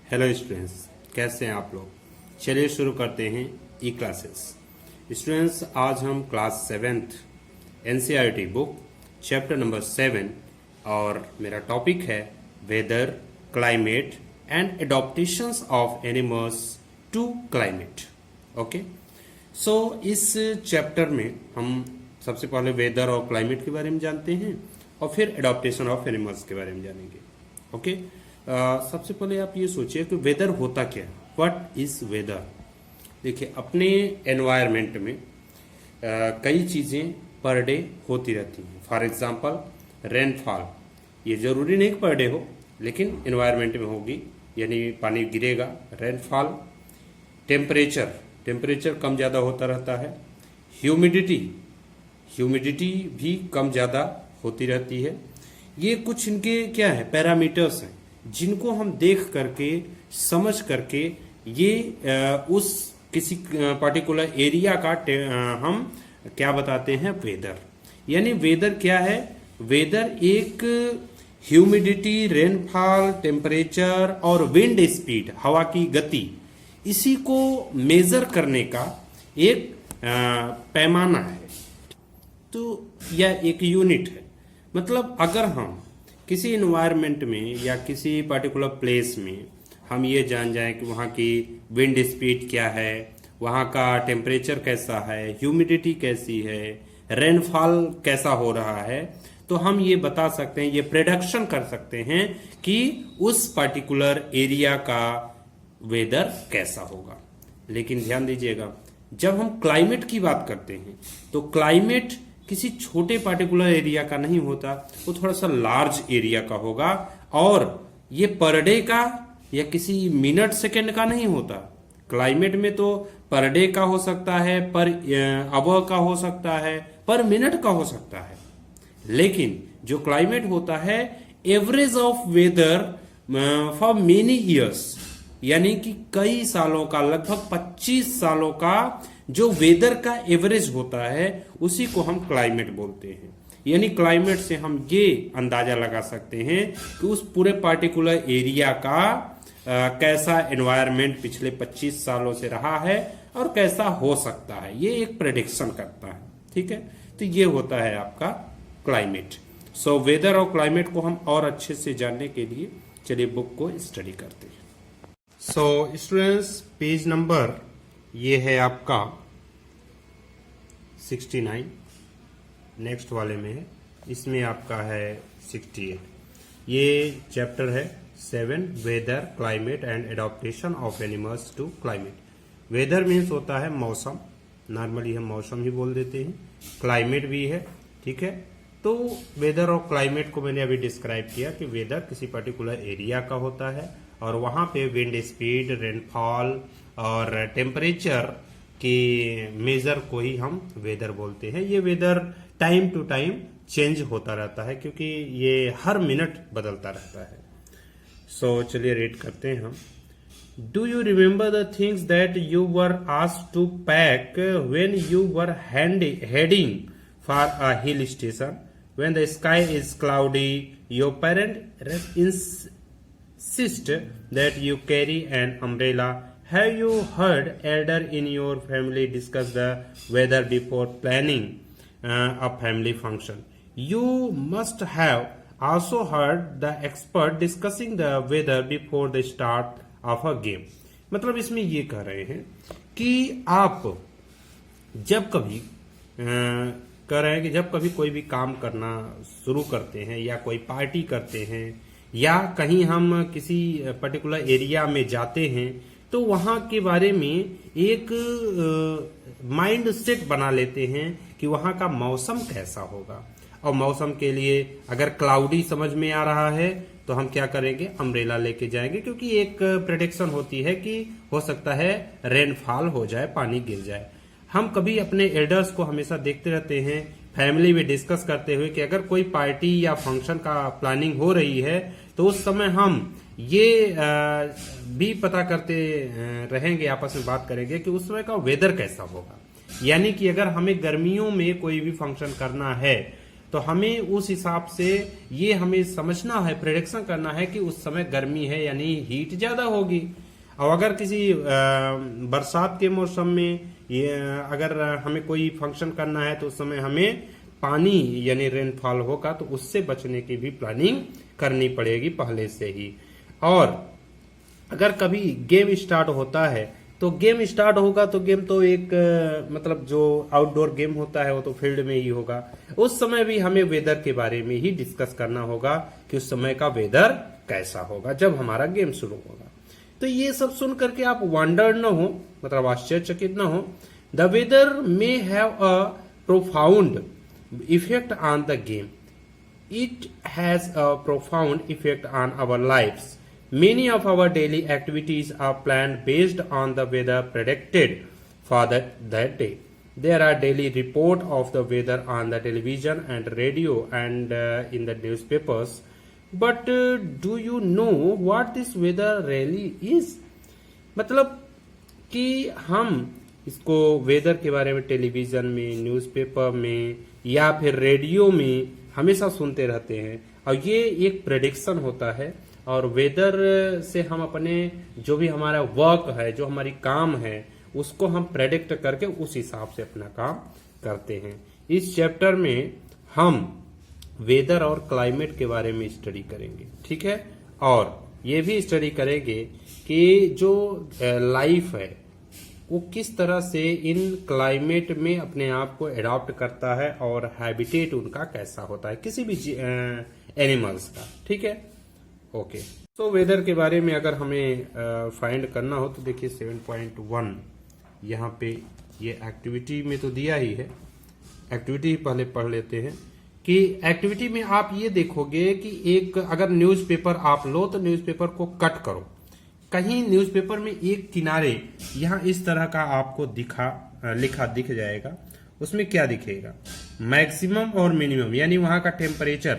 Hello students, कैसे हैं आप लोग। चलिए शुरू करते हैं ई क्लासेस। स्टूडेंट्स, आज हम class 7th NCERT book chapter number 7 और मेरा टॉपिक है weather, climate and adaptations of animals to climate. Okay, so इस चैप्टर में हम सबसे पहले वेदर और क्लाइमेट के बारे में जानते हैं और फिर एडॉप्टेशन ऑफ एनिमल्स के बारे में जानेंगे। ओके, सबसे पहले आप ये सोचिए कि वेदर होता क्या है। What is whether. देखिए, अपने एनवायरनमेंट में कई चीज़ें पर डे होती रहती हैं। फॉर एग्जांपल रेनफॉल, ये जरूरी नहीं कि पर डे हो, लेकिन एनवायरनमेंट में होगी, यानी पानी गिरेगा। रेनफॉल, टेम्परेचर कम ज़्यादा होता रहता है। ह्यूमिडिटी भी कम ज़्यादा होती रहती है। ये कुछ इनके क्या है, पैरामीटर्स हैं, जिनको हम देख करके समझ करके ये उस किसी पर्टिकुलर एरिया का हम क्या बताते हैं, वेदर। यानी वेदर क्या है, वेदर एक ह्यूमिडिटी, रेनफॉल, टेम्परेचर और विंड स्पीड, हवा की गति, इसी को मेजर करने का एक पैमाना है, तो यह एक यूनिट है। मतलब अगर हम किसी इन्वायरमेंट में या किसी पर्टिकुलर प्लेस में हम ये जान जाएं कि वहाँ की विंड स्पीड क्या है, वहाँ का टेम्परेचर कैसा है, ह्यूमिडिटी कैसी है, रेनफॉल कैसा हो रहा है, तो हम ये बता सकते हैं, ये प्रेडिक्शन कर सकते हैं कि उस पर्टिकुलर एरिया का वेदर कैसा होगा। लेकिन ध्यान दीजिएगा, जब हम क्लाइमेट की बात करते हैं तो क्लाइमेट किसी छोटे पार्टिकुलर एरिया का नहीं होता, वो थोड़ा सा लार्ज एरिया का होगा, और ये पर डे का या किसी मिनट सेकेंड का नहीं होता। क्लाइमेट में तो पर डे का हो सकता है, पर आवर का हो सकता है, पर मिनट का हो सकता है। लेकिन जो क्लाइमेट होता है, average of weather for many years, यानी कि कई सालों का, लगभग 25 सालों का जो वेदर का एवरेज होता है, उसी को हम क्लाइमेट बोलते हैं। यानी क्लाइमेट से हम ये अंदाजा लगा सकते हैं कि उस पूरे पार्टिकुलर एरिया का कैसा एनवायरनमेंट पिछले 25 सालों से रहा है और कैसा हो सकता है। ये एक प्रेडिक्शन करता है, ठीक है। तो ये होता है आपका क्लाइमेट। सो वेदर और क्लाइमेट को हम और अच्छे से जानने के लिए चलिए बुक को स्टडी करते हैं। सो स्टूडेंट्स, पेज नंबर ये है आपका 69, नेक्स्ट वाले में है, इसमें आपका है 68। ये चैप्टर है 7, weather, climate and adaptation of animals to climate. Weather means होता है मौसम, नॉर्मली हम मौसम ही बोल देते हैं। क्लाइमेट भी है, ठीक है। तो वेदर और क्लाइमेट को मैंने अभी डिस्क्राइब किया कि वेदर किसी पर्टिकुलर एरिया का होता है और वहाँ पे विंड स्पीड, रेनफॉल और टेम्परेचर के मेजर को ही हम वेदर बोलते हैं। ये weather time to time change होता रहता है, क्योंकि ये हर मिनट बदलता रहता है। सो चलिए रीड करते हैं हम। Do you remember the things that you were asked to pack when you were heading for a hill station? When the sky is cloudy, your parent insist that you carry an umbrella. Have you heard elder in your family discuss the weather before planning a family function? You must have also heard the expert discussing the weather before the start of a game. मतलब इसमें ये कह रहे हैं कि आप जब कभी कह रहे हैं कि जब कभी कोई भी काम करना शुरू करते हैं या कोई पार्टी करते हैं या कहीं हम किसी पर्टिकुलर एरिया में जाते हैं, तो वहाँ के बारे में एक माइंड सेट बना लेते हैं कि वहाँ का मौसम कैसा होगा। और मौसम के लिए अगर क्लाउडी समझ में आ रहा है तो हम क्या करेंगे, अम्ब्रेला लेके जाएंगे, क्योंकि एक प्रेडिक्शन होती है कि हो सकता है रेनफॉल हो जाए, पानी गिर जाए। हम कभी अपने एल्डर्स को हमेशा देखते रहते हैं फैमिली में डिस्कस करते हुए कि अगर कोई पार्टी या फंक्शन का प्लानिंग हो रही है तो उस समय हम ये भी पता करते रहेंगे, आपस में बात करेंगे कि उस समय का वेदर कैसा होगा। यानी कि अगर हमें गर्मियों में कोई भी फंक्शन करना है तो हमें उस हिसाब से ये हमें समझना है, प्रेडिक्शन करना है कि उस समय गर्मी है यानी हीट ज्यादा होगी। और अगर किसी बरसात के मौसम में ये अगर हमें कोई फंक्शन करना है तो उस समय हमें पानी यानी रेनफॉल होगा, तो उससे बचने की भी प्लानिंग करनी पड़ेगी पहले से ही। और अगर कभी गेम स्टार्ट होता है तो गेम स्टार्ट होगा तो गेम तो एक मतलब जो आउटडोर गेम होता है वो तो फील्ड में ही होगा। उस समय भी हमें वेदर के बारे में ही डिस्कस करना होगा कि उस समय का वेदर कैसा होगा जब हमारा गेम शुरू होगा। तो ये सब सुन करके आप वंडर न हो, मतलब आश्चर्यचकित न हो। The weather may have a profound effect on the game. It has a profound effect on our lives. Many of our daily activities are planned based on the weather predicted for that day. There are daily reports of the weather on the television and radio and in the newspapers. But do you know what this weather really is? मतलब कि हम इसको weather के बारे में television में, newspaper में या फिर रेडियो में हमेशा सुनते रहते हैं, और ये एक प्रेडिक्शन होता है। और वेदर से हम अपने जो भी हमारा वर्क है, जो हमारी काम है, उसको हम प्रेडिक्ट करके उस हिसाब से अपना काम करते हैं। इस चैप्टर में हम वेदर और क्लाइमेट के बारे में स्टडी करेंगे, ठीक है। और ये भी स्टडी करेंगे कि जो लाइफ है वो किस तरह से इन क्लाइमेट में अपने आप को एडॉप्ट करता है और हैबिटेट उनका कैसा होता है किसी भी एनिमल्स का, ठीक है। ओके, तो वेदर के बारे में अगर हमें फाइंड करना हो तो देखिए 7.1 यहाँ पे ये एक्टिविटी में तो दिया ही है। एक्टिविटी पहले पढ़ लेते हैं कि एक्टिविटी में आप ये देखोगे कि एक अगर न्यूज़पेपर आप लो तो न्यूज़पेपर को कट करो। कहीं न्यूज़पेपर में एक किनारे यहाँ इस तरह का आपको लिखा दिख जाएगा। उसमें क्या दिखेगा? मैक्सिमम और मिनिमम, यानी वहां का टेम्परेचर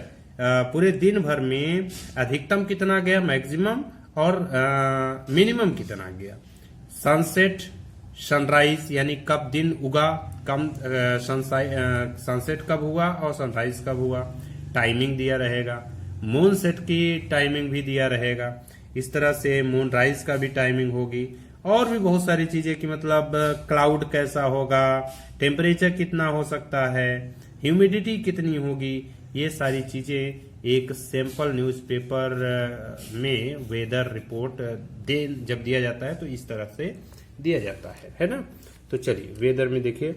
पूरे दिन भर में अधिकतम कितना गया, मैक्सिमम, और मिनिमम कितना गया। सनसेट, सनराइज, यानी कब दिन उगा, सनसेट कब हुआ और सनराइज कब हुआ, टाइमिंग दिया रहेगा। मून सेट की टाइमिंग भी दिया रहेगा। इस तरह से मून राइज का भी टाइमिंग होगी, और भी बहुत सारी चीजें कि मतलब क्लाउड कैसा होगा, टेम्परेचर कितना हो सकता है, ह्यूमिडिटी कितनी होगी, ये सारी चीजें एक सैंपल न्यूज़पेपर में वेदर रिपोर्ट जब दिया जाता है तो इस तरह से दिया जाता है ना। तो चलिए वेदर में देखिए,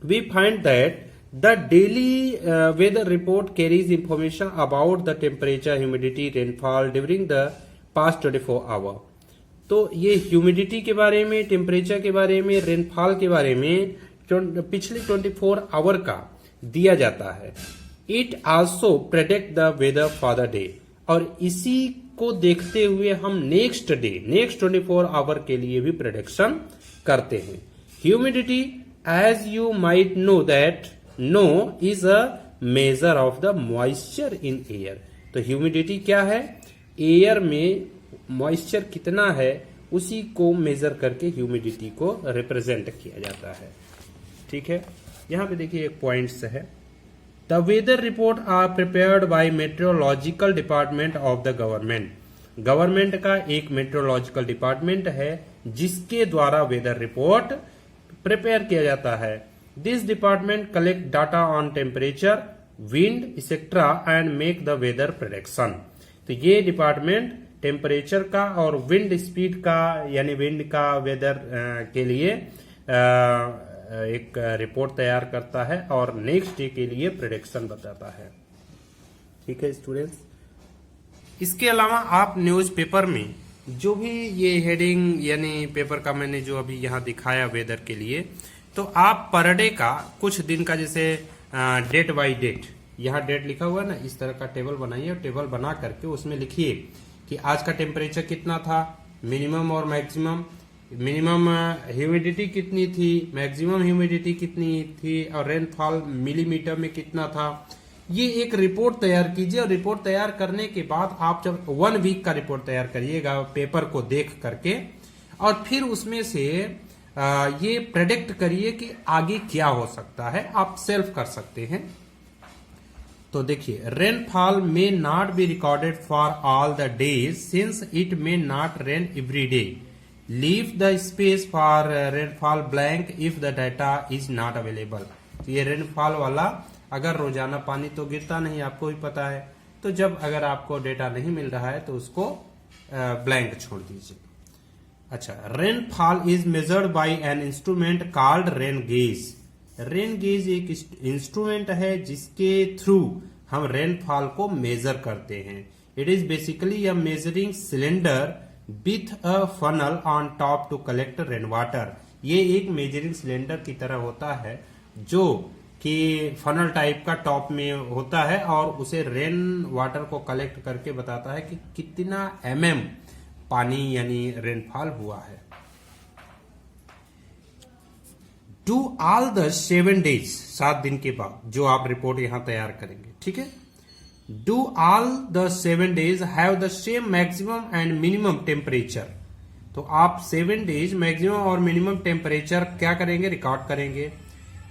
we find that the daily weather report carries information about the temperature, humidity, rainfall during the past 24 hour. तो ये ह्यूमिडिटी के बारे में, टेम्परेचर के बारे में, रेनफॉल के बारे में पिछले 24 आवर का दिया जाता है। It also predict the weather for the day, और इसी को देखते हुए हम नेक्स्ट 24 आवर के लिए भी प्रेडिक्शन करते हैं। Humidity, as you might know is a measure of the moisture in air. तो ह्यूमिडिटी क्या है? एयर में मॉइस्चर कितना है उसी को मेजर करके ह्यूमिडिटी को रिप्रेजेंट किया जाता है, ठीक है। यहां पे देखिए एक पॉइंट्स है। The weather report are prepared by meteorological department of the government. Government का एक मेट्रोलॉजिकल डिपार्टमेंट है जिसके द्वारा वेदर रिपोर्ट प्रिपेयर किया जाता है। This department collect data on temperature, wind etcetera and make the weather prediction. तो ये डिपार्टमेंट टेम्परेचर का और विंड स्पीड का, यानी विंड का वेदर के लिए एक रिपोर्ट तैयार करता है और नेक्स्ट डे के लिए प्रेडिक्शन बताता है, ठीक है स्टूडेंट्स। इसके अलावा आप न्यूज़पेपर में जो भी ये हेडिंग यानी पेपर का मैंने जो अभी यहाँ दिखाया वेदर के लिए, तो आप पर डे का कुछ दिन का, जैसे डेट बाय डेट, यहाँ डेट लिखा हुआ है ना, इस तरह का टेबल बनाइए और टेबल बना करके उसमें लिखिए कि आज का टेम्परेचर कितना था, मिनिमम और मैक्सिमम, मिनिमम ह्यूमिडिटी कितनी थी, मैक्सिमम ह्यूमिडिटी कितनी थी, और रेनफॉल मिलीमीटर में कितना था। ये एक रिपोर्ट तैयार कीजिए, और रिपोर्ट तैयार करने के बाद आप जब 1 वीक का रिपोर्ट तैयार करिएगा पेपर को देख करके, और फिर उसमें से ये प्रेडिक्ट करिए कि आगे क्या हो सकता है। आप सेल्फ कर सकते हैं। तो देखिए, rainfall may not be recorded for all the days since it may not rain every day. Leave the space for rainfall blank if the data is not available. तो ये रेनफॉल वाला, अगर रोजाना पानी तो गिरता नहीं, आपको भी पता है, तो जब अगर आपको डेटा नहीं मिल रहा है तो उसको ब्लैंक छोड़ दीजिए. अच्छा, rainfall is measured by an instrument called rain gauge. Rain gauge एक इंस्ट्रूमेंट है जिसके थ्रू हम रेनफॉल को मेजर करते हैं. It is basically a measuring cylinder with a funnel on top to collect rain water. ये एक मेजरिंग सिलेंडर की तरह होता है जो कि फनल टाइप का टॉप में होता है और उसे रेन वाटर को कलेक्ट करके बताता है कि कितना mm पानी यानी रेनफॉल हुआ है. डू ऑल द 7 डेज, 7 दिन के बाद जो आप रिपोर्ट यहां तैयार करेंगे, ठीक है. Do all the 7 days have the same maximum and minimum temperature. तो आप 7 डेज मैक्सिमम और मिनिमम टेम्परेचर क्या करेंगे, रिकॉर्ड करेंगे.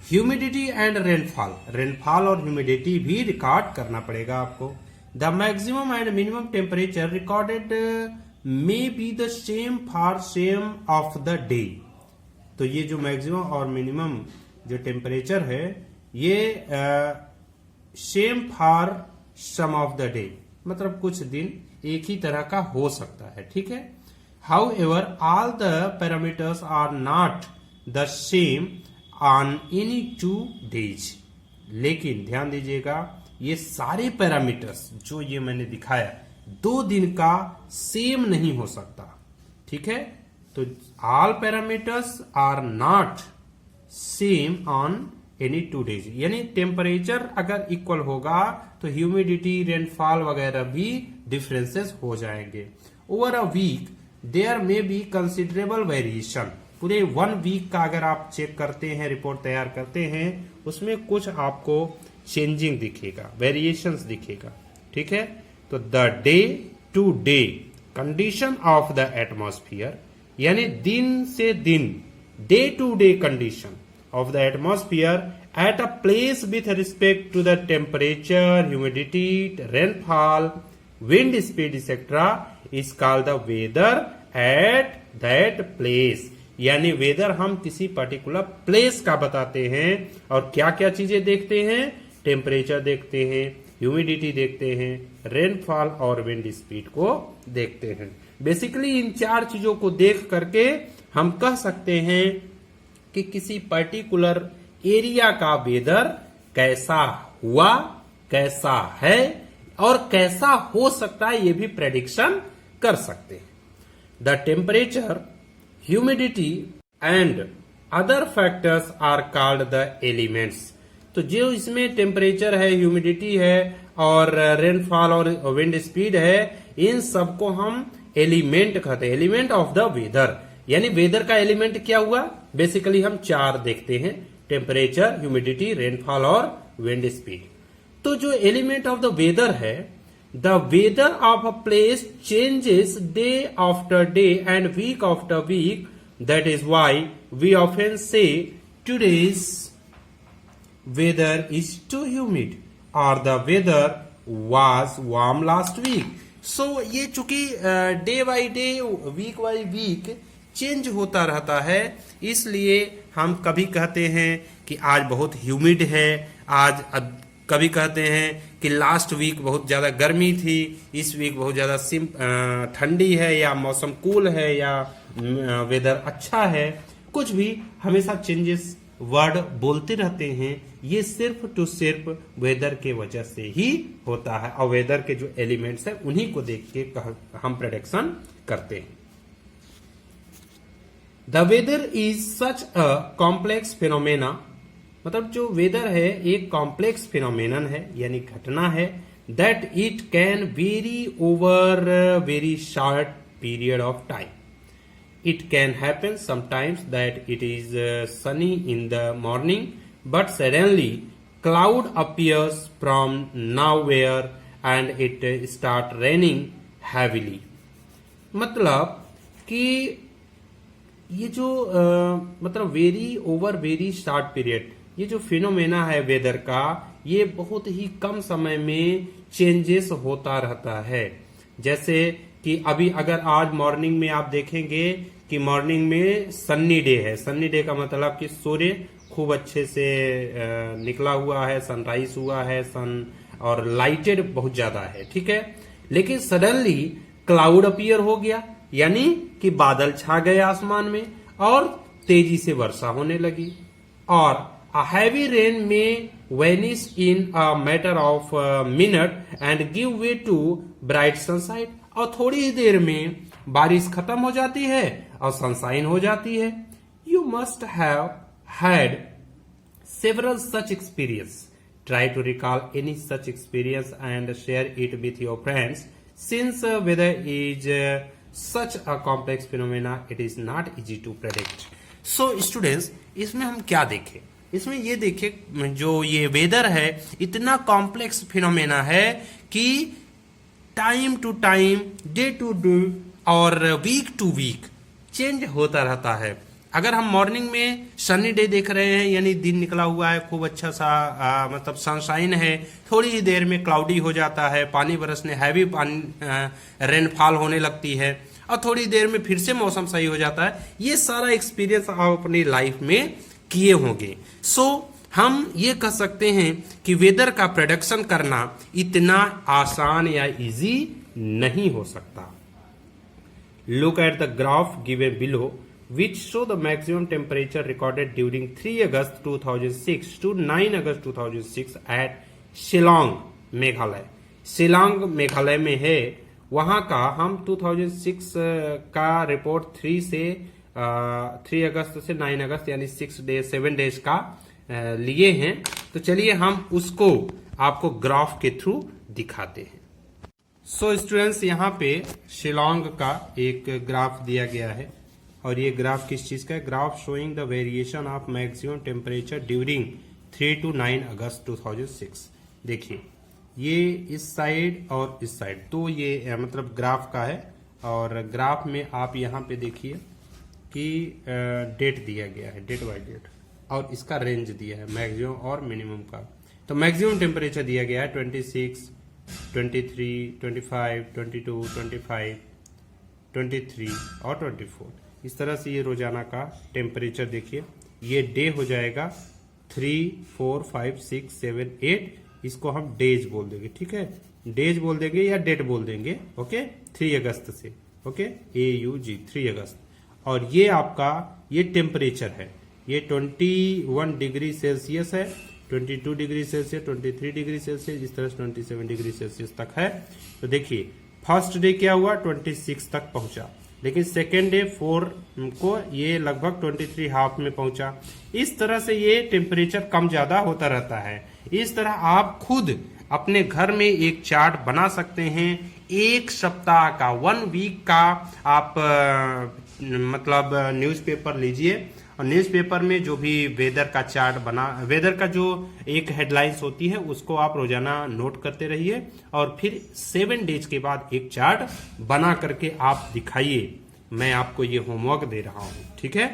ह्यूमिडिटी एंड रेनफॉल, रेनफॉल और ह्यूमिडिटी भी रिकॉर्ड करना पड़ेगा आपको. The maximum and minimum temperature recorded may be the same for same of the day. तो ये जो मैक्सिमम और मिनिमम जो टेम्परेचर है ये same for some of the day, मतलब कुछ दिन एक ही तरह का हो सकता है, ठीक है. However all the parameters are not the same on any 2 days. लेकिन ध्यान दीजिएगा, ये सारे पैरामीटर्स जो ये मैंने दिखाया 2 दिन का सेम नहीं हो सकता, ठीक है. तो all parameters are not same on any 2 days, यानी टेम्परेचर अगर इक्वल होगा तो ह्यूमिडिटी, रेनफॉल वगैरह भी डिफरेंसेस हो जाएंगे. Over a week there may be considerable variation. पूरे 1 वीक का अगर आप चेक करते हैं, रिपोर्ट तैयार करते हैं, उसमें कुछ आपको चेंजिंग दिखेगा, वेरिएशंस दिखेगा, ठीक है. तो the day to day condition of the atmosphere, यानी दिन से दिन, day to day condition of the atmosphere at a place with respect to the temperature, humidity, rainfall, wind speed etcetera is called the weather at that place. यानी weather हम किसी particular place का बताते हैं और क्या क्या चीजें देखते हैं, टेम्परेचर देखते हैं, ह्यूमिडिटी देखते हैं, रेनफॉल और विंड स्पीड को देखते हैं. बेसिकली इन 4 चीजों को देख करके हम कह सकते हैं कि किसी पर्टिकुलर एरिया का वेदर कैसा हुआ, कैसा है और कैसा हो सकता है, ये भी प्रेडिक्शन कर सकते हैं. The temperature, humidity and other factors are called the elements. तो जो इसमें टेम्परेचर है, ह्यूमिडिटी है और रेनफॉल और विंड स्पीड है, इन सबको हम एलिमेंट कहते हैं, एलिमेंट ऑफ द वेदर. यानी वेदर का एलिमेंट क्या हुआ, बेसिकली हम 4 देखते हैं, टेम्परेचर, ह्यूमिडिटी, रेनफॉल और विंड स्पीड. तो जो एलिमेंट ऑफ द वेदर है, the weather of a place changes day after day and week after week. That is why we often say today's weather is too humid और the weather was warm last week. So ये चूंकि day by day, week by week change होता रहता है, इसलिए हम कभी कहते हैं कि आज बहुत ह्यूमिड है, आज कभी कहते हैं कि लास्ट वीक बहुत ज्यादा गर्मी थी, इस वीक बहुत ज्यादा ठंडी है, या मौसम कूल है, या वेदर अच्छा है. कुछ भी हमेशा चेंजेस वर्ड बोलते रहते हैं. ये सिर्फ टू सिर्फ वेदर के वजह से ही होता है और वेदर के जो एलिमेंट्स है उन्हीं को देख के हम प्रेडिक्शन करते हैं. The weather is such a complex phenomena. मतलब जो वेदर है एक कॉम्प्लेक्स फिनोमेनन है, यानी घटना है, that it can very over very short period of time. It can happen sometimes that it is sunny in the morning, but suddenly cloud appears from nowhere and it start raining heavily. मतलब कि ये जो मतलब very over very short period, ये जो phenomena है weather का, ये बहुत ही कम समय में चेंजेस होता रहता है। जैसे कि अभी अगर आज मॉर्निंग में आप देखेंगे कि मॉर्निंग में सन्नी डे है। सन्नी डे का मतलब कि सूर्य खूब अच्छे से निकला हुआ है, सनराइज हुआ है, सन और लाइटेड बहुत ज्यादा है, ठीक है। लेकिन सडनली क्लाउड अपीयर हो गया, यानी कि बादल छा गए आसमान में और तेजी से वर्षा होने लगी, और a heavy rain may vanish in a matter of a minute and give way to bright sunshine। और थोड़ी ही देर में बारिश खत्म हो जाती है और सनशाइन हो जाती है। You must have had several such experience. Try to recall any such experience and share it with your friends. Since weather is such a complex phenomena, it is not easy to predict. So students, इसमें हम क्या देखें? इसमें ये देखें जो ये weather है इतना कॉम्प्लेक्स फिनोमेना है कि time to time, day to day और वीक टू वीक चेंज होता रहता है। अगर हम मॉर्निंग में सनी डे देख रहे हैं, यानी दिन निकला हुआ है, खूब अच्छा सा मतलब सनशाइन है, थोड़ी ही देर में क्लाउडी हो जाता है, पानी बरसने, हैवी पानी रेनफॉल होने लगती है, और थोड़ी देर में फिर से मौसम सही हो जाता है। ये सारा एक्सपीरियंस आप अपनी लाइफ में किए होंगे। सो हम ये कह सकते हैं कि वेदर का प्रेडिक्शन करना इतना आसान या इजी नहीं हो सकता। Look at the graph given below which show the maximum temperature recorded during 3 August 2006 to 9 August 2006 at Shillong Meghalaya. Shillong Meghalaya में है, वहां का हम 2006 का रिपोर्ट 3 अगस्त से 9 अगस्त यानी 7 डेज का लिए हैं। तो चलिए हम उसको आपको ग्राफ के थ्रू दिखाते हैं। सो स्टूडेंट्स, यहाँ पे शिलोंग का एक ग्राफ दिया गया है, और ये ग्राफ किस चीज का है? Graph showing the variation of maximum temperature during 3 to 9 अगस्त 2006। देखिए, ये इस साइड और इस साइड, तो ये मतलब ग्राफ का है, और ग्राफ में आप यहाँ पे देखिए कि डेट दिया गया है, डेट बाय डेट, और इसका रेंज दिया है मैक्सिमम और मिनिमम का। तो मैक्सिमम टेम्परेचर दिया गया है 26, 23, 25, 22, 25, 23 और 24। इस तरह से ये रोजाना का टेम्परेचर देखिए, ये डे हो जाएगा 3, 4, 5, 6, 7, 8। इसको हम डेज बोल देंगे, ठीक है, डेज बोल देंगे या डेट बोल देंगे। ओके, 3 अगस्त से, ओके, AUG 3 अगस्त। और ये आपका ये टेम्परेचर है, ये 21 डिग्री सेल्सियस है, 22 डिग्री सेल्सियस, 23 डिग्री सेल्सियस, इस तरह से 27 डिग्री सेल्सियस तक है। तो देखिए, फर्स्ट डे क्या हुआ, 26 तक पहुंचा, लेकिन सेकेंड डे 4 को ये लगभग 23 हाफ में पहुंचा। इस तरह से ये टेम्परेचर कम ज्यादा होता रहता है। इस तरह आप खुद अपने घर में एक चार्ट बना सकते हैं, एक सप्ताह का, 1 वीक का। आप मतलब न्यूज़पेपर लीजिए, और न्यूज़पेपर में जो भी वेदर का चार्ट बना, वेदर का जो एक हेडलाइंस होती है उसको आप रोजाना नोट करते रहिए, और फिर 7 डेज के बाद एक चार्ट बना करके आप दिखाइए। मैं आपको ये होमवर्क दे रहा हूं, ठीक है।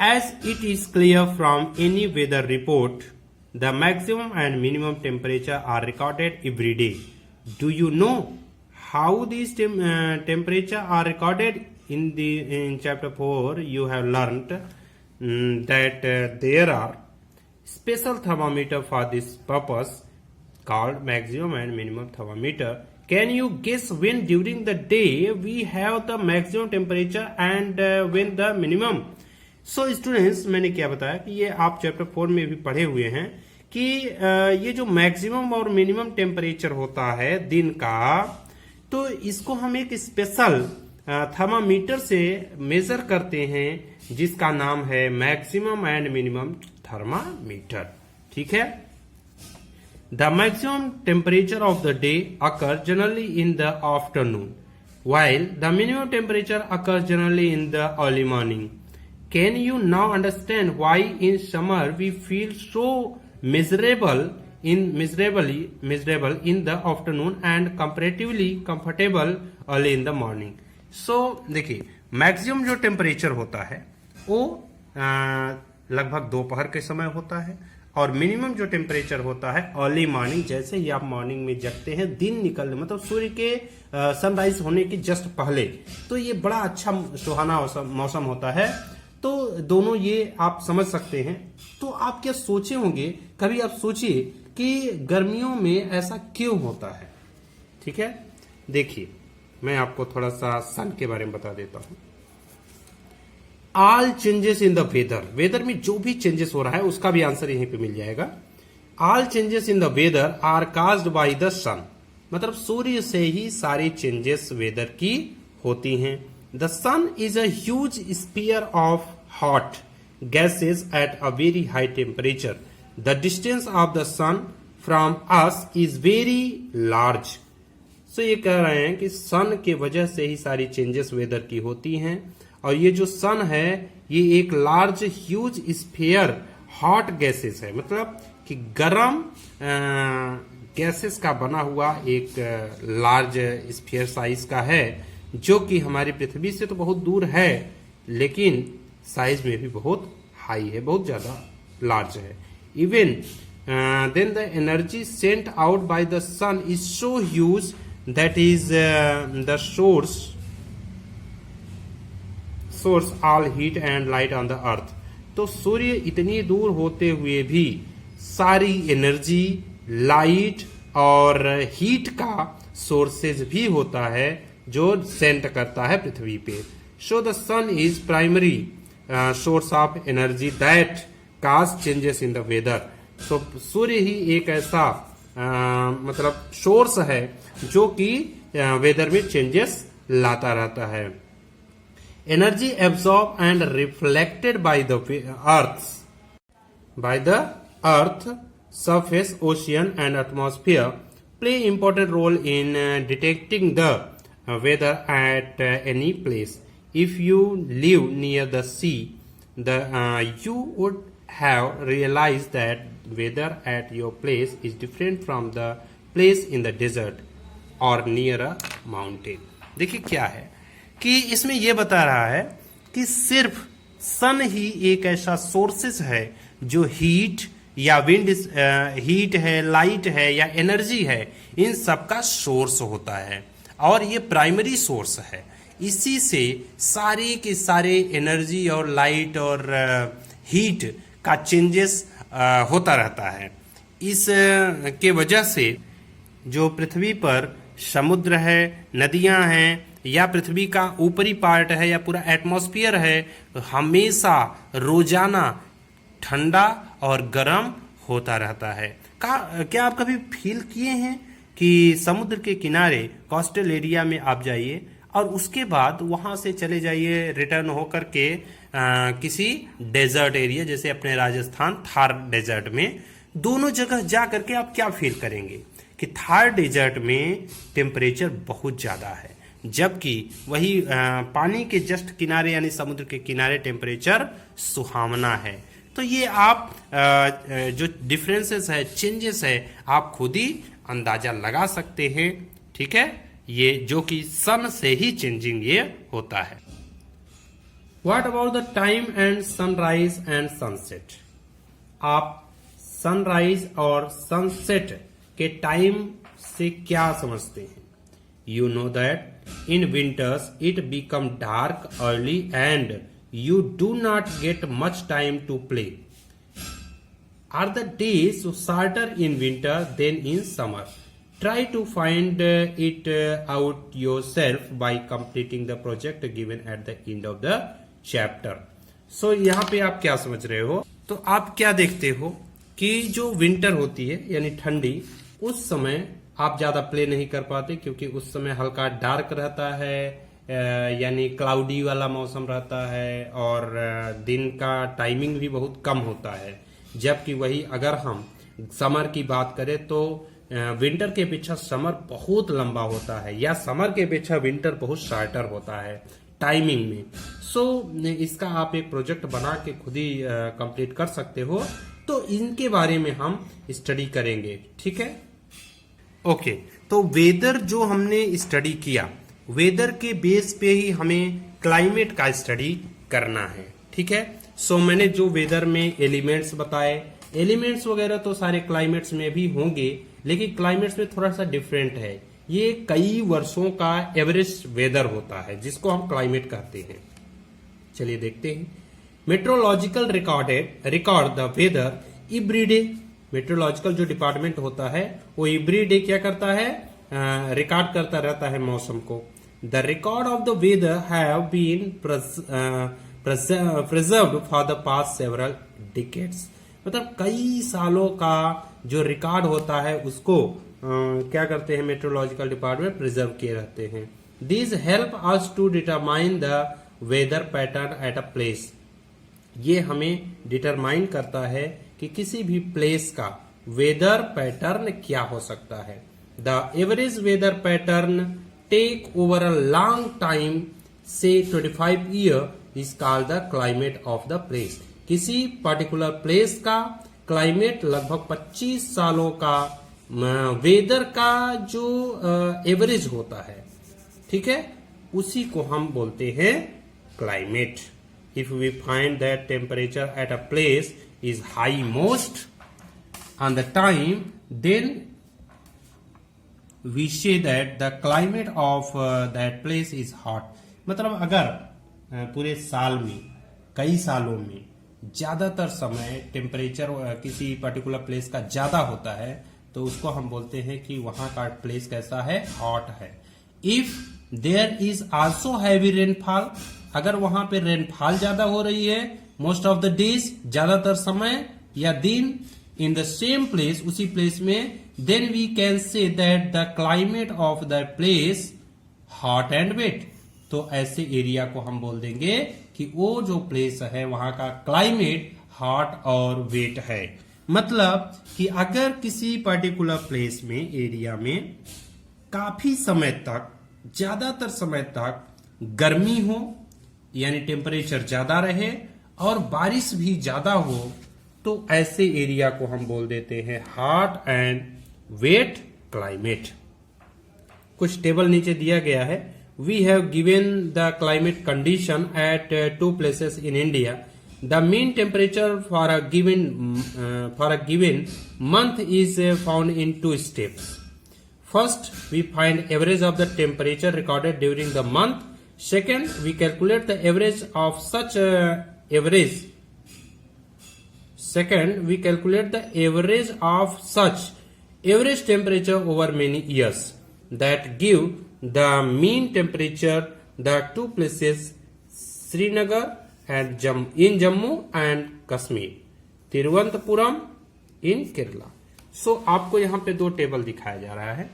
As it is clear from any weather report, the maximum and minimum temperature are recorded every day. Do you know how this temperature are recorded? In chapter 4 you have learnt that there are special thermometer for this purpose called maximum and minimum thermometer. Can you guess when during the day we have the maximum temperature and when the minimum? So students, मैंने क्या बताया कि ये आप chapter 4 में भी पढ़े हुए हैं कि ये जो मैक्सिमम और मिनिमम टेम्परेचर होता है दिन का, तो इसको हम एक स्पेशल थर्मामीटर से मेजर करते हैं, जिसका नाम है मैक्सिमम एंड मिनिमम थर्मामीटर, ठीक है। The maximum temperature of the day occur generally in the afternoon, while the minimum temperature occurs generally in the early morning. Can you now understand why in summer we feel so miserable in the afternoon and comparatively comfortable early in the morning? So देखिए, maximum जो temperature होता है वो लगभग दोपहर के समय होता है, और मिनिमम जो टेम्परेचर होता है अर्ली मॉर्निंग, जैसे ही आप मॉर्निंग में जगते हैं, दिन निकलने मतलब सूर्य के सनराइज होने के जस्ट पहले, तो ये बड़ा अच्छा सुहाना मौसम होता है। तो दोनों ये आप समझ सकते हैं। तो आप क्या सोचे होंगे, कभी आप सोचिए कि गर्मियों में ऐसा क्यों होता है। ठीक है, देखिए मैं आपको थोड़ा सा सन के बारे में बता देता हूं। All changes in the weather, weather में जो भी चेंजेस हो रहा है उसका भी आंसर यहीं पे मिल जाएगा। All changes in the weather are caused by the sun, मतलब सूर्य से ही सारी चेंजेस वेदर की होती हैं। The sun is a huge sphere of hot gases at a very high temperature. The distance of the sun from us is very large. So ये कह रहे हैं कि सन के वजह से ही सारी चेंजेस वेदर की होती हैं, और ये जो सन है ये एक large huge sphere hot gases है, मतलब कि गर्म गैसेस का बना हुआ एक लार्ज स्फीयर साइज का है, जो कि हमारी पृथ्वी से तो बहुत दूर है लेकिन साइज में भी बहुत हाई है, बहुत ज्यादा लार्ज है। Even then the energy sent out by the sun is so huge that is the source all heat and light on the earth. तो सूर्य इतनी दूर होते हुए भी सारी एनर्जी, लाइट और हीट का सोर्सेज भी होता है जो सेंड करता है पृथ्वी पे। So the sun is primary source of energy that cause changes in the weather. So सूर्य ही एक ऐसा मतलब सोर्स है जो कि वेदर में चेंजेस लाता रहता है। Energy absorbed and reflected by the earth surface, ocean and atmosphere play important role in detecting the weather at any place. If you live near the sea, you would have realized that weather at your place is different from the place in the desert or near a mountain. देखिए क्या है कि इसमें यह बता रहा है कि सिर्फ सन ही एक ऐसा सोर्सेस है जो हीट या विंड, हीट है, लाइट है या एनर्जी है, इन सब का सोर्स होता है और ये प्राइमरी सोर्स है। इसी से सारे के सारे एनर्जी और लाइट और हीट का चेंजेस होता रहता है। इस के वजह से जो पृथ्वी पर समुद्र है, नदियां हैं या पृथ्वी का ऊपरी पार्ट है या पूरा एटमॉस्फेयर है, हमेशा रोजाना ठंडा और गर्म होता रहता है। क्या आप कभी फील किए हैं कि समुद्र के किनारे कोस्टल एरिया में आप जाइए और उसके बाद वहां से चले जाइए रिटर्न होकर के किसी डेजर्ट एरिया, जैसे अपने राजस्थान थार डेजर्ट में, दोनों जगह जा करके आप क्या फील करेंगे कि थार डेजर्ट में टेम्परेचर बहुत ज्यादा है, जबकि वही पानी के जस्ट किनारे यानी समुद्र के किनारे टेम्परेचर सुहावना है। तो ये आप जो डिफरेंसेस है, चेंजेस है, आप खुद ही अंदाजा लगा सकते हैं। ठीक है, ये जो कि सन से ही चेंजिंग ये होता है। What about the time and sunrise and sunset. आप सनराइज और सनसेट के टाइम से क्या समझते हैं? You know that in winters it become dark early and you do not get much time to play. Are the days shorter in winter than in summer? Try to find it out yourself by completing the project given at the end of the chapter. So यहाँ पे आप क्या समझ रहे हो? तो आप क्या देखते हो कि जो विंटर होती है यानी ठंडी, उस समय आप ज्यादा प्ले नहीं कर पाते क्योंकि उस समय हल्का डार्क रहता है, यानी क्लाउडी वाला मौसम रहता है और दिन का टाइमिंग भी बहुत कम होता है। जबकि वही अगर हम समर की बात करें तो विंटर के अपेक्षा समर बहुत लंबा होता है या समर के अपेक्षा विंटर बहुत शॉर्टर होता है टाइमिंग में। सो इसका आप एक प्रोजेक्ट बना के खुद ही कंप्लीट कर सकते हो। तो इनके बारे में हम स्टडी करेंगे। ठीक है, ओके। तो वेदर जो हमने स्टडी किया, वेदर के बेस पे ही हमें क्लाइमेट का स्टडी करना है। ठीक है, सो मैंने जो वेदर में एलिमेंट्स बताए, एलिमेंट्स वगैरह तो सारे क्लाइमेट्स में भी होंगे, लेकिन क्लाइमेट्स में थोड़ा सा डिफरेंट है। ये कई वर्षों का एवरेज वेदर होता है जिसको हम क्लाइमेट कहते हैं। चलिए देखते हैं। Meteorological record the weather every day. Meteorological जो डिपार्टमेंट होता है वो एवरी डे क्या करता है, रिकॉर्ड करता रहता है मौसम को। The record of the weather have been preserved for the past several decades. मतलब कई सालों का जो रिकॉर्ड होता है उसको क्या करते हैं मेट्रोलॉजिकल डिपार्टमेंट प्रिजर्व किए रहते हैं। This help us to determine the weather pattern at a place. ये हमें डिटरमाइन करता है कि किसी भी प्लेस का वेदर पैटर्न क्या हो सकता है। The average weather pattern take over a long time say 25 year is called the climate of the place. किसी पर्टिकुलर प्लेस का क्लाइमेट लगभग 25 सालों का वेदर का जो एवरेज होता है, ठीक है, उसी को हम बोलते हैं climate. If we find that temperature at a place is high most on the time, then we say that the climate of that place is hot. मतलब अगर पूरे साल में, कई सालों में ज्यादातर समय टेम्परेचर किसी पर्टिकुलर प्लेस का ज्यादा होता है तो उसको हम बोलते हैं कि वहां का प्लेस कैसा है, हॉट है। If there is also heavy rainfall, अगर वहां पे रेनफॉल ज्यादा हो रही है मोस्ट ऑफ द डेज, ज्यादातर समय या दिन, इन द सेम प्लेस, उसी प्लेस में, then we can say that the climate of the place hot and wet. तो ऐसे एरिया को हम बोल देंगे कि वो जो प्लेस है वहां का क्लाइमेट हॉट और वेट है। मतलब कि अगर किसी पर्टिकुलर प्लेस में, एरिया में काफी समय तक, ज्यादातर समय तक गर्मी हो, यानी टेम्परेचर ज्यादा रहे और बारिश भी ज्यादा हो, तो ऐसे एरिया को हम बोल देते हैं हॉट एंड वेट क्लाइमेट। कुछ टेबल नीचे दिया गया है। We have given the climate condition at two places in India. The mean temperature for a given month is found in two steps. First, we find average of the temperature recorded during the month. Second, we calculate the average of such average. Second, we calculate the average of such average temperature over many years that give the mean temperature the two places Srinagar and in Jammu and Kashmir, Thiruvananthapuram इन केरला। सो आपको यहाँ पे दो table दिखाया जा रहा है।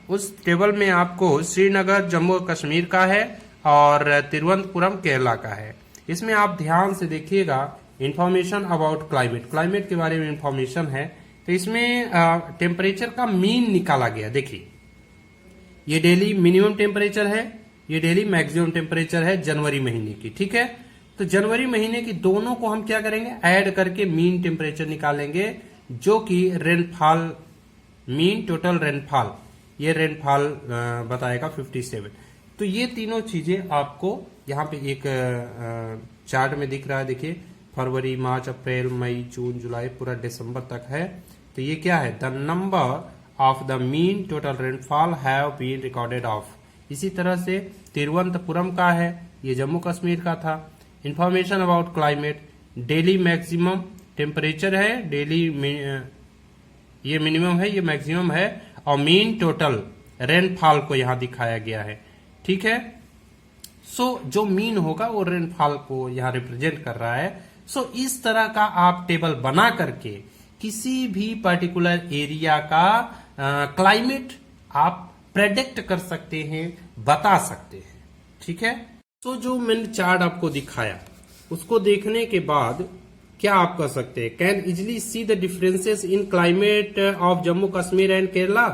उस table में आपको श्रीनगर जम्मू कश्मीर का है और तिरुवनंतपुरम केरला का है। इसमें आप ध्यान से देखिएगा, इंफॉर्मेशन अबाउट क्लाइमेट, क्लाइमेट के बारे में इंफॉर्मेशन है। तो इसमें टेम्परेचर का मीन निकाला गया। देखिए, ये डेली मिनिमम टेम्परेचर है, ये डेली मैक्सिमम टेम्परेचर है जनवरी महीने की, ठीक है। तो जनवरी महीने की दोनों को हम क्या करेंगे, ऐड करके मीन टेम्परेचर निकालेंगे, जो कि रेनफॉल, मीन टोटल रेनफॉल, ये रेनफॉल बताएगा 57। तो ये तीनों चीजें आपको यहाँ पे एक चार्ट में दिख रहा है। देखिए, फरवरी, मार्च, अप्रैल, मई, जून, जुलाई, पूरा दिसंबर तक है। तो ये क्या है, the number of the mean total rainfall have been recorded of। इसी तरह से तिरुवनंतपुरम का है, ये जम्मू कश्मीर का था। Information about climate, daily maximum temperature है, डेली ये मिनिमम है, ये मैक्सिमम है, और मीन टोटल रेनफॉल को यहाँ दिखाया गया है, ठीक है। सो जो मीन होगा वो रेनफॉल को यहाँ रिप्रेजेंट कर रहा है। सो इस तरह का आप टेबल बना करके किसी भी पर्टिकुलर एरिया का क्लाइमेट आप प्रेडिक्ट कर सकते हैं, बता सकते हैं, ठीक है। तो जो मैंने चार्ट आपको दिखाया उसको देखने के बाद क्या आप कर सकते हैं, can easily see the differences in climate of Jammu Kashmir and Kerala.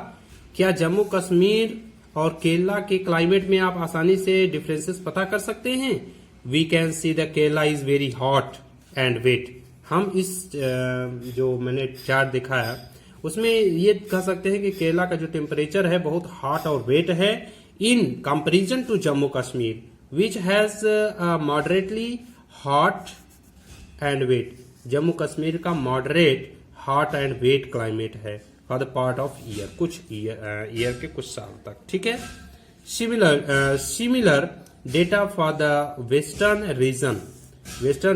क्या जम्मू कश्मीर और केरला के क्लाइमेट में आप आसानी से डिफरेंसेस पता कर सकते हैं। We can see the Kerala is very hot and wet. हम इस जो मैंने चार्ट दिखाया उसमें ये कह सकते हैं कि केरला का जो टेम्परेचर है बहुत हॉट और वेट है in comparison to Jammu Kashmir which has moderately hot and wet. Jammu Kashmir का moderate hot and wet climate है for the part of year, कुछ ईयर के कुछ साल तक, ठीक है। Similar data for the western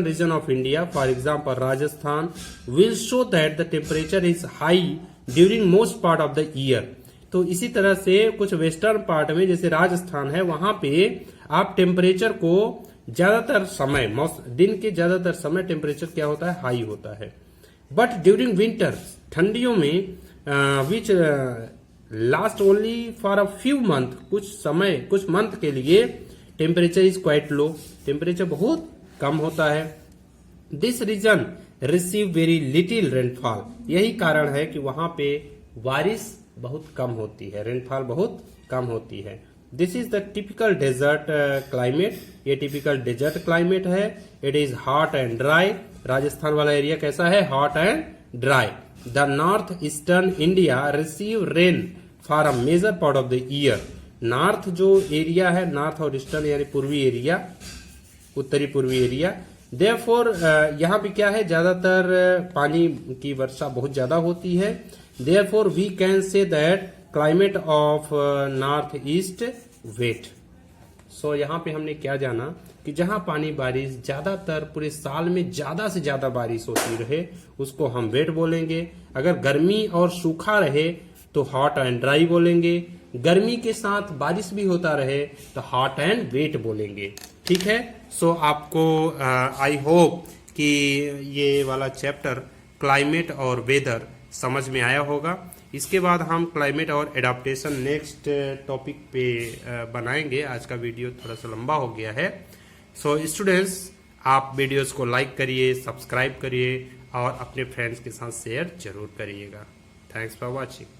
region of India, for example Rajasthan, will show that the temperature is high during most part of the year. तो इसी तरह से कुछ वेस्टर्न पार्ट में जैसे राजस्थान है, वहां पे आप टेम्परेचर को ज्यादातर समय, दिन के ज्यादातर समय टेम्परेचर क्या होता है, हाई होता है। बट ड्यूरिंग विंटर, ठंडियों में which last only for a few month, कुछ मंथ के लिए temperature is quite low, temperature बहुत कम होता है। This region receive very little rainfall, यही कारण है कि वहां पे बारिश बहुत कम होती है, रेनफॉल बहुत कम होती है। This is the typical desert climate, ये टिपिकल डेजर्ट क्लाइमेट है। It is hot and dry, Rajasthan वाला एरिया कैसा है, hot and dry. The north eastern India receive rain for a major part of the year, north जो area है, north और eastern यानी पूर्वी एरिया, उत्तरी पूर्वी एरिया, देयरफॉर यहाँ पे क्या है, ज्यादातर पानी की वर्षा बहुत ज्यादा होती है। Therefore we can say that climate of north east wet. So यहाँ पे हमने क्या जाना कि जहां पानी बारिश ज्यादातर पूरे साल में ज्यादा से ज्यादा बारिश होती रहे उसको हम वेट बोलेंगे। अगर गर्मी और सूखा रहे तो हॉट एंड ड्राई बोलेंगे। गर्मी के साथ बारिश भी होता रहे तो हॉट एंड वेट बोलेंगे, ठीक है। सो आपको आई होप कि ये वाला चैप्टर क्लाइमेट और वेदर समझ में आया होगा। इसके बाद हम क्लाइमेट और एडाप्टेशन नेक्स्ट टॉपिक पे बनाएंगे। आज का वीडियो थोड़ा सा लंबा हो गया है। सो स्टूडेंट्स, आप वीडियोस को लाइक करिए, सब्सक्राइब करिए और अपने फ्रेंड्स के साथ शेयर जरूर करिएगा। Thanks for watching.